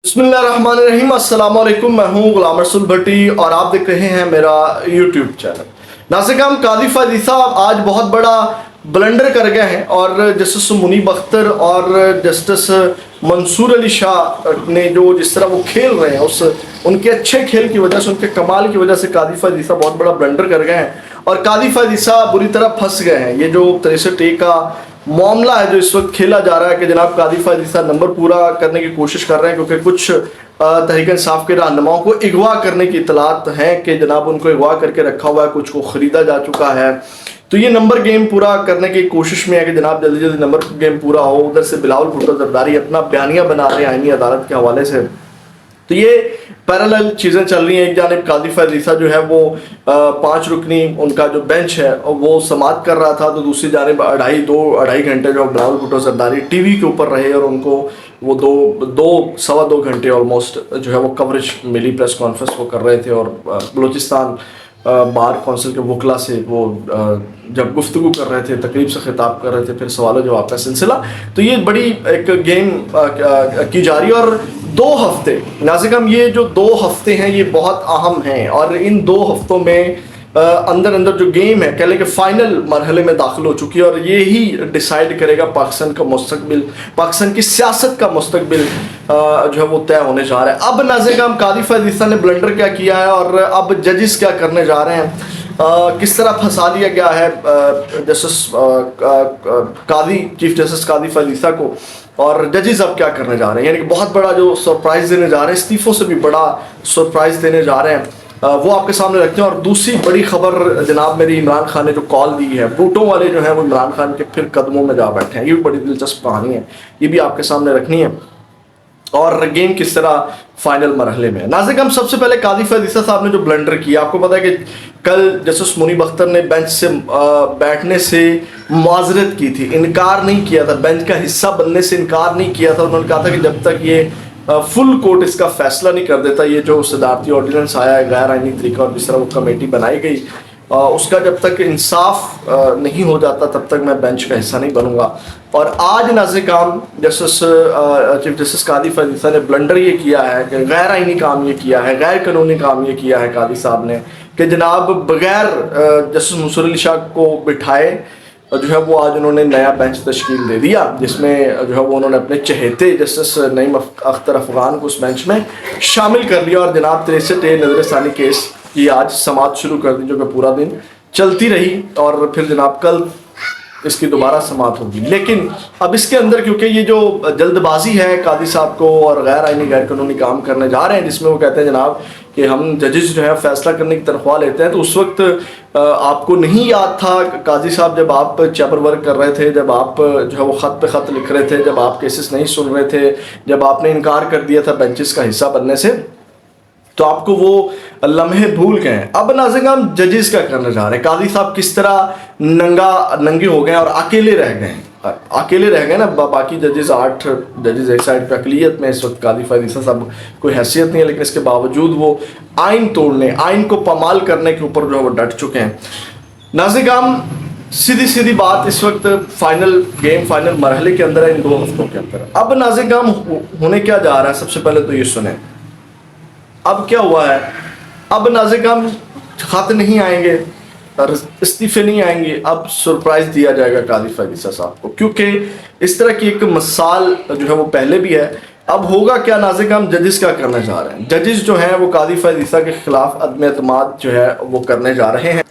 बिस्मिल्लाहिर्रहमानिर्रहीम। अस्सलाम वालेकुम। मैं हूँ गुलाम रसूल भट्टी और आप देख रहे हैं मेरा यूट्यूब चैनल। नाज़िर कादी फ़ैज़ी साहब आज बहुत बड़ा ब्लंडर कर गए हैं और जस्टिस मुनीब अख्तर और जस्टिस मंसूर अली शाह ने जो जिस तरह वो खेल रहे हैं उस उनके अच्छे खेल की वजह से, उनके कमाल की वजह से कादी फ़ैज़ी साहब बहुत बड़ा ब्लंडर कर गए हैं और कादी फ़ैज़ी साहब बुरी तरह फंस गए हैं। ये जो 63A का मामला है जो इस वक्त खेला जा रहा है कि जनाब कादी फ़ैज़ी साहब नंबर पूरा करने की कोशिश कर रहे हैं क्योंकि कुछ तहरीक इंसाफ के रहनुमाओं को अगवा करने की इतलात हैं कि जनाब उनको अगवा करके रखा हुआ है, कुछ को ख़रीदा जा चुका है। तो ये नंबर गेम पूरा करने की कोशिश में है कि जनाब जल्दी जल्दी नंबर गेम पूरा हो। उधर से बिलावल भुट्टो ज़रदारी अपना बयानिया बना रहे हैं आईनी अदालत के हवाले से। तो ये पैरेलल चीज़ें चल रही हैं। एक जानिब कादी फ़ैज़ी साहब जो है वो 5 रुकनी उनका जो बेंच है वो समाअत कर रहा था, तो दूसरी जानिब अढ़ाई घंटे जो बिलावल भुट्टो ज़रदारी टीवी के ऊपर रहे और उनको वो सवा दो घंटे ऑलमोस्ट जो है वो कवरेज मिली, प्रेस कॉन्फ्रेंस वो कर रहे थे और बलूचिस्तान बार कौंसिल के वकला से वो जब गुफ्तगू कर रहे थे, तकरीब से खिताब कर रहे थे, फिर सवाल जवाब का सिलसिला। तो ये बड़ी एक गेम की जा रही है और 2 हफ्ते नाज़िर ये जो 2 हफ्ते हैं ये बहुत अहम हैं और इन 2 हफ्तों में अंदर जो गेम है कह लें कि फाइनल मरहले में दाखिल हो चुकी है और ये ही डिसाइड करेगा पाकिस्तान का मुस्तकबिल, पाकिस्तान की सियासत का मुस्तकबिल जो है वो तय होने जा रहा है। अब नाज़िर कादी फ़ैज़ी साहब ने ब्लंडर क्या किया है और अब जजेस क्या करने जा रहे हैं, किस तरह फंसा दिया गया है जस्टिस चीफ जस्टिस कादी फ़ैज़ी साहब को और जजेस अब क्या करने जा रहे हैं, यानी कि बहुत बड़ा जो सरप्राइज़ देने जा रहे हैं, इस्तीफ़ों से भी बड़ा सरप्राइज़ देने जा रहे हैं, वो आपके सामने रखते हैं। और दूसरी बड़ी खबर जनाब मेरी इमरान खान ने जो कॉल दी है, बूटों वाले जो हैं वो इमरान खान के फिर कदमों में जा बैठे हैं, ये भी बड़ी दिलचस्प कहानी है, ये भी आपके सामने रखनी है। और गेम किस तरह फाइनल मरहले में नाज़िर हम सबसे पहले कादी फ़ैज़ी साहब ने जो ब्लंडर किया, आपको पता है कि कल जस्टिस मुनीब अख्तर ने बेंच से बैठने से मुआज़रत की थी, इनकार नहीं किया था, बेंच का हिस्सा बनने से इनकार नहीं किया था। उन्होंने कहा था कि जब तक ये फुल कोर्ट इसका फैसला नहीं कर देता, ये जो सदारती ऑर्डिनेंस आया है गैर आइनी तरीका और जिस तरह वो कमेटी बनाई गई उसका जब तक इंसाफ नहीं हो जाता तब तक मैं बेंच का हिस्सा नहीं बनूंगा। और आज नाज़िर काम जस्टिस चीफ जस्टिस कादी फ़ैज़ी साहब ने ब्लंडर ये किया है कि गैर आइनी काम ये किया है, गैर कानूनी काम ये किया है कादी साहब ने कि जनाब बगैर जस्टिस मंसूर अली शाह को बिठाए जो है वो आज उन्होंने नया बेंच तश्कील दे दिया जिसमें जो है वो उन्होंने अपने चहेते जस्टिस नईम अख्तर अफ़गान को उस बेंच में शामिल कर लिया और जनाब 63A नज़रसानी केस की आज समाअत शुरू कर दी जो कि पूरा दिन चलती रही और फिर जनाब कल इसकी दोबारा समाअत होगी। लेकिन अब इसके अंदर क्योंकि ये जो जल्दबाजी है कादी साहब को और गैर आइनी गैर कानूनी काम करने जा रहे हैं जिसमें वो कहते हैं जनाब कि हम जजेस जो है फैसला करने की तनख्वाह लेते हैं, तो उस वक्त आपको नहीं याद था काजी साहब जब आप चैपर वर्क कर रहे थे, जब आप जो है वो ख़त पे ख़त लिख रहे थे, जब आप केसेस नहीं सुन रहे थे, जब आपने इनकार कर दिया था बेंचेस का हिस्सा बनने से, तो आपको वो लम्हे भूल गए हैं। अब नाज़िर हम जजेस क्या करने जा रहे हैं, कादी साहब किस तरह नंगे हो गए और अकेले रह गए ना, बाकी जजेस 8 जजेस एक साइड पे अकलियत में इस वक्त कादी फ़ैज़ी साहब कोई हैसियत नहीं है, लेकिन इसके बावजूद वो आइन तोड़ने, आइन को पामाल करने के ऊपर जो है वो डट चुके हैं। नाज़िर हम सीधी बात इस वक्त फाइनल गेम फाइनल मरहले के अंदर है इन 2 हफ्तों के अंदर। अब नाज़िर हम होने क्या जा रहा है, सबसे पहले तो ये सुने अब क्या हुआ है। अब नाज़िर हम खत नहीं आएंगे, इस्तीफे नहीं आएंगे, अब सरप्राइज दिया जाएगा कादी फ़ैज़ी साहब को, क्योंकि इस तरह की एक मिसाल जो है वो पहले भी है। अब होगा क्या नाज़िर हम जजेस क्या करने जा रहे हैं, जजेस जो हैं वो कादी फ़ैज़ी साहब के खिलाफ अदम एतमाद जो है वो करने जा रहे हैं।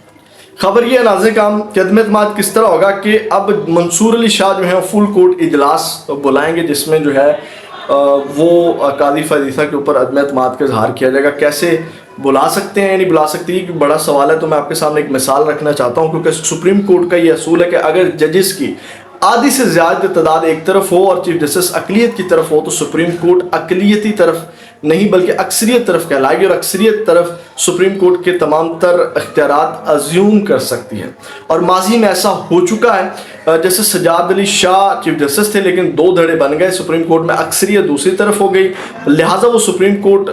खबर ये है नाज़िर काम कि अदम एतमाद किस तरह होगा कि अब मंसूर अली शाह जो है फुल कोर्ट इजलास बुलाएंगे जिसमें जो है वो कादी फ़ैज़ी साहब के ऊपर अदम एतमाद का इजहार किया जाएगा। कैसे बुला सकते हैं या नहीं बुला सकते ये बड़ा सवाल है, तो मैं आपके सामने एक मिसाल रखना चाहता हूँ क्योंकि सुप्रीम कोर्ट का ये असूल है कि अगर जजेस की आधी से ज़्यादा तादाद एक तरफ हो और चीफ जस्टिस अकलियत की तरफ हो तो सुप्रीम कोर्ट अकलियती तरफ नहीं बल्कि अक्सरियत तरफ कहलाएगी और अक्सरियत तरफ सुप्रीम कोर्ट के तमाम तर इख्तियारात अज्यूम कर सकती है। और माजी में ऐसा हो चुका है, जैसे सजाद अली शाह चीफ जस्टिस थे लेकिन 2 धड़े बन गए, सुप्रीम कोर्ट में अक्सरियत दूसरी तरफ हो गई, लिहाजा वो सुप्रीम कोर्ट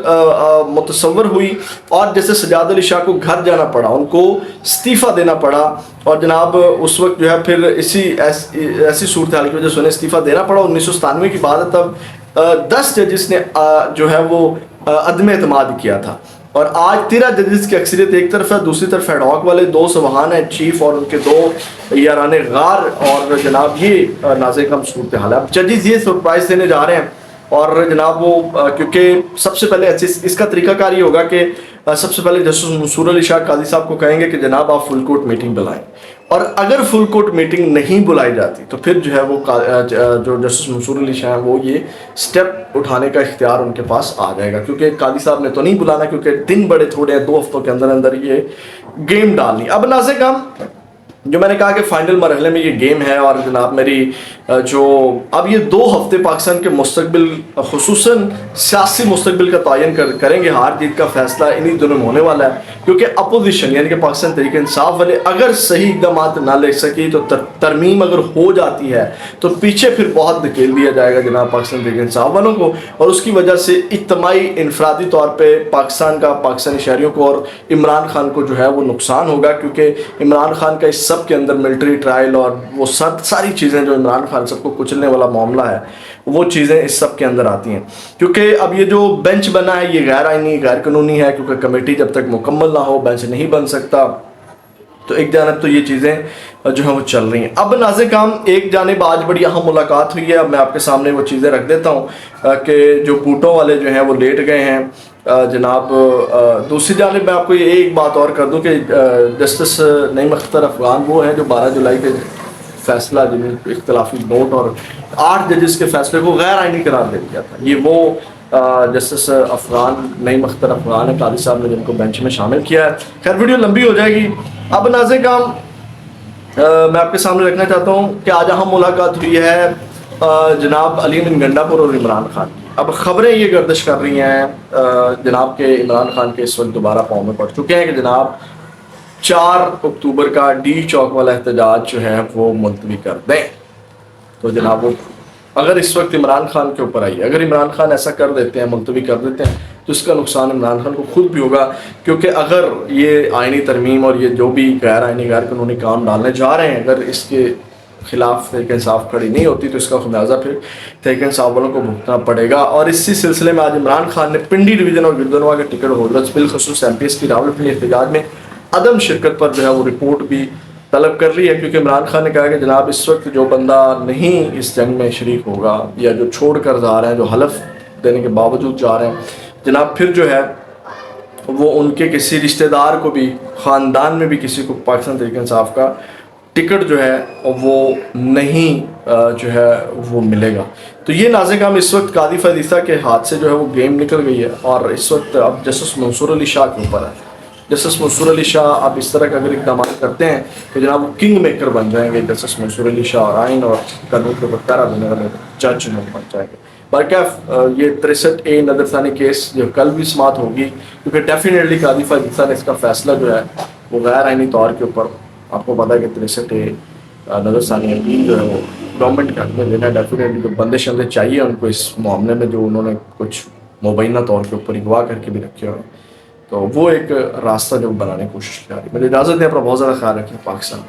मुतसव्वर हुई और जैसे सजाद अली शाह को घर जाना पड़ा, उनको इस्तीफ़ा देना पड़ा और जनाब उस वक्त जो है फिर ऐसी सूरत हाल की वजह से उन्हें इस्तीफ़ा देना पड़ा। 1997 की बात है, तब 10 ججز نے جو ہے وہ عدم اعتماد کیا تھا، اور آج 13 ججز کی اکثریت ایک طرف ہے، دوسری طرف ایڈ ہاک والے 2 سوہان ہیں، چیف اور ان کے 2 یاران غار، اور جناب یہ نازک ہم صورتحال ہے۔ اب ججز یہ سرپرائز دینے جا رہے ہیں، اور جناب وہ کیونکہ سب سے پہلے اس کا طریقہ کار یہ ہوگا کہ سب سے پہلے جسٹس منصور علی شاہ قاضی صاحب کو کہیں گے کہ جناب آپ فل کورٹ میٹنگ بلائیں، اور اگر فل کورٹ میٹنگ نہیں بلائی جاتی تو پھر جو ہے وہ جو جسٹس منصور علی شاہ ہیں وہ یہ سٹیپ اٹھانے کا اختیار ان کے پاس آ جائے گا، کیونکہ قاضی صاحب نے تو نہیں بلانا، کیونکہ دن بڑے تھوڑے ہیں، 2 ہفتوں کے اندر اندر یہ گیم ڈالنی۔ اب ناظرین ہم جو میں نے کہا کہ فائنل مرحلے میں یہ گیم ہے، اور جناب میری جو اب یہ 2 ہفتے پاکستان کے مستقبل خصوصاً سیاسی مستقبل کا تعین کریں گے، ہار جیت کا فیصلہ انہی دنوں میں ہونے والا ہے، کیونکہ اپوزیشن یعنی کہ پاکستان تحریک انصاف والے اگر صحیح اقدامات نہ لے سکی تو ترمیم اگر ہو جاتی ہے تو پیچھے پھر بہت دھکیل دیا جائے گا جناب پاکستان تحریک انصاف والوں کو، اور اس کی وجہ سے اجتماعی انفرادی طور پہ پاکستانی شہریوں کو اور عمران خان کو جو ہے وہ نقصان ہوگا، کیونکہ عمران خان کا اس سب کے اندر ملٹری ٹرائل اور وہ ساری چیزیں جو عمران خان سب کو کچلنے والا معاملہ ہے وہ چیزیں اس سب کے اندر آتی ہیں، کیونکہ اب یہ جو بینچ بنا ہے یہ غیر آئینی غیر قانونی ہے، کیونکہ کمیٹی جب تک مکمل نہ ہو بینچ نہیں بن سکتا، تو ایک جانب تو یہ چیزیں جو ہیں وہ چل رہی ہیں۔ اب ناظرین کام ایک جانب آج بڑی اہم ملاقات ہوئی ہے، اب میں آپ کے سامنے وہ چیزیں رکھ دیتا ہوں کہ جو بوٹوں والے جو ہیں وہ لیٹ گئے ہیں جناب۔ دوسری جانب میں آپ کو یہ ایک بات اور کر دوں کہ جسٹس نعیم اختر افغان وہ ہیں جو 12 جولائی کے فیصلہ جن اختلافی نوٹ اور 8 ججز کے فیصلے کو غیر آئینی قرار دے دیا تھا، یہ وہ جسٹس نعیم اختر افغان ہے قاضی صاحب نے جن کو بینچ میں شامل کیا ہے۔ خیر ویڈیو لمبی ہو جائے گی، اب ناظرین کام میں آپ کے سامنے رکھنا چاہتا ہوں کہ آج ہم ملاقات ہوئی ہے جناب علی امین گنڈا پور اور عمران خان کی۔ اب خبریں یہ گردش کر رہی ہیں جناب کہ عمران خان کے اس وقت دوبارہ پاؤں میں پڑ چکے ہیں کہ جناب 4 اکتوبر کا ڈی چوک والا احتجاج جو ہے وہ ملتوی کر دیں، تو جناب وہ اگر اس وقت عمران خان کے اوپر آئی، اگر عمران خان ایسا کر دیتے ہیں ملتوی کر دیتے ہیں تو اس کا نقصان عمران خان کو خود بھی ہوگا، کیونکہ اگر یہ آئینی ترمیم اور یہ جو بھی غیر آئینی غیر قانونی کام ڈالنے جا رہے ہیں اگر اس کے خلاف تحریک انصاف کھڑی نہیں ہوتی تو اس کا خمیازہ پھر تحریک انصاف والوں کو بھگتنا پڑے گا۔ اور اسی سلسلے میں آج عمران خان نے پنڈی ڈویژن اور گردنوا کے ٹکٹ ہولڈرز بالخصوص ایم پی ایس کی راولپنڈی احتجاج میں عدم شرکت پر جو ہے وہ رپورٹ بھی طلب کر لی ہے، کیونکہ عمران خان نے کہا کہ جناب اس وقت جو بندہ نہیں اس جنگ میں شریک ہوگا یا جو چھوڑ کر جا رہے ہیں، جو حلف دینے کے باوجود جا رہے ہیں جناب، پھر جو ہے وہ ان کے کسی رشتہ دار کو بھی خاندان میں بھی کسی کو پاکستان تحریک انصاف کا ٹکٹ جو ہے وہ نہیں جو ہے وہ ملے گا۔ تو یہ ناظرین ہم اس وقت قاضی فیض کے ہاتھ سے جو ہے وہ گیم نکل گئی ہے، اور اس وقت اب جسٹس منصور علی شاہ کے اوپر ہے۔ جسٹس منصور علی شاہ اب اس طرح کا اگر اقدامات کرتے ہیں کہ جناب وہ کنگ میکر بن جائیں گے، جسٹس منصور علی شاہ اور آئین اور قانون کے اوپر پیرا دینے والے جج بن جائیں گے۔ برکیف یہ 63A نظر ثانی کیس جو کل بھی سماعت ہوگی، کیونکہ ڈیفینیٹلی قاضی فیض نے اس کا فیصلہ جو ہے وہ غیر آئینی طور کے اوپر آپ کو پتا ہے کہ 63A نظر ثانی عقیم جو ہے وہ گورنمنٹ کے حق میں دینا ہے۔ ڈیفینیٹلی جو بندے شندے چاہیے ان کو اس معاملے میں جو انہوں نے کچھ مبینہ طور کے اوپر اغوا کر کے بھی رکھے ہوئے، تو وہ ایک راستہ جو بنانے کی کوشش کر رہی ہے۔ میری اجازت ہے، اپنا بہت زیادہ خیال رکھیں۔ پاکستان